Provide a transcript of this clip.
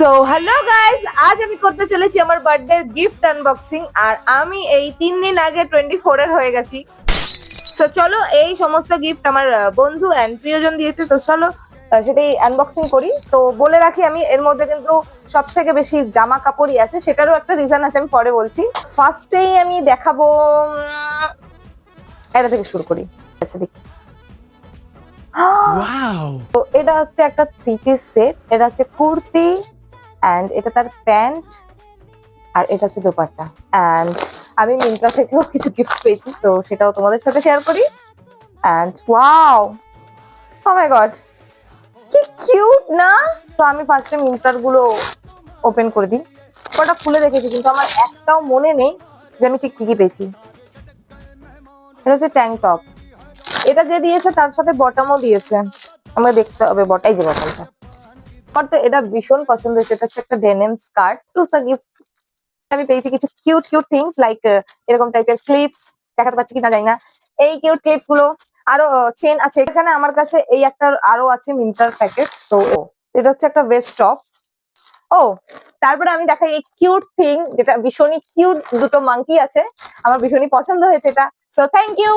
So hello guys, আজ আমি করতে চলেছি আমার বার্থডে গিফট আনবক্সিং। আর আমি এই 3 দিন আগে 24 এর হয়ে গেছি। সো চলো, এই সমস্ত গিফট আমার বন্ধু অ্যান্ড প্রিয়জন দিয়েছে। তো চলো সেটাই আনবক্সিং করি। তো বলে রাখি, আমি এর মধ্যে কিন্তু সব থেকে বেশি জামা কাপড়ই আছে, সেটারও একটা রিজন আছে, আমি পরে বলছি। ফার্স্টেই আমি দেখাবো, এটা থেকে শুরু করি। আচ্ছা দেখি। তো এটা হচ্ছে একটা 3 পিস সেট। এটা হচ্ছে কুর্তি, অ্যান্ড এটা তার প্যান্ট, আর এটা হচ্ছে দোপাট্টা। অ্যান্ড আমি মিন্ত্রা থেকেও কিছু গিফট পেয়েছি, তো সেটাও তোমাদের সাথে শেয়ার করি। And wow, oh my god, কি কিউট না? তো আমি ফার্স্টে মিন্ত্রার গুলো ওপেন করে দিই। ওটা খুলে দেখেছি, কিন্তু আমার একটাও মনে নেই যে আমি ঠিক কি কি পেয়েছি। এটা হচ্ছে ট্যাঙ্ক টপ। এটা যে দিয়েছে তার সাথে বটমও দিয়েছে, আমাকে দেখতে হবে বটাই যে বটমটা। আমার তো এটা ভীষণ পছন্দ হয়েছে। এটা হচ্ছে একটা ডেনিম স্কার্ট। গিফট আমি পেয়েছি কিছু কিউট কিউট থিংস, লাইক এরকম টাইপের ক্লিপস, দেখাতে পাচ্ছি কিনা জানি না। এই কিউট ক্লিপস গুলো, আরো চেন আছে এখানে আমার কাছে। এই একটা আরো আছে মিন্ত্রার প্যাকেট। তো এটা হচ্ছে একটা ওয়েস্ট টপ। ও, তারপরে আমি দেখাই এই কিউট থিং, যেটা ভীষণই কিউট। দুটো মাংকি আছে, আমার ভীষণই পছন্দ হয়েছে এটা। So thank you.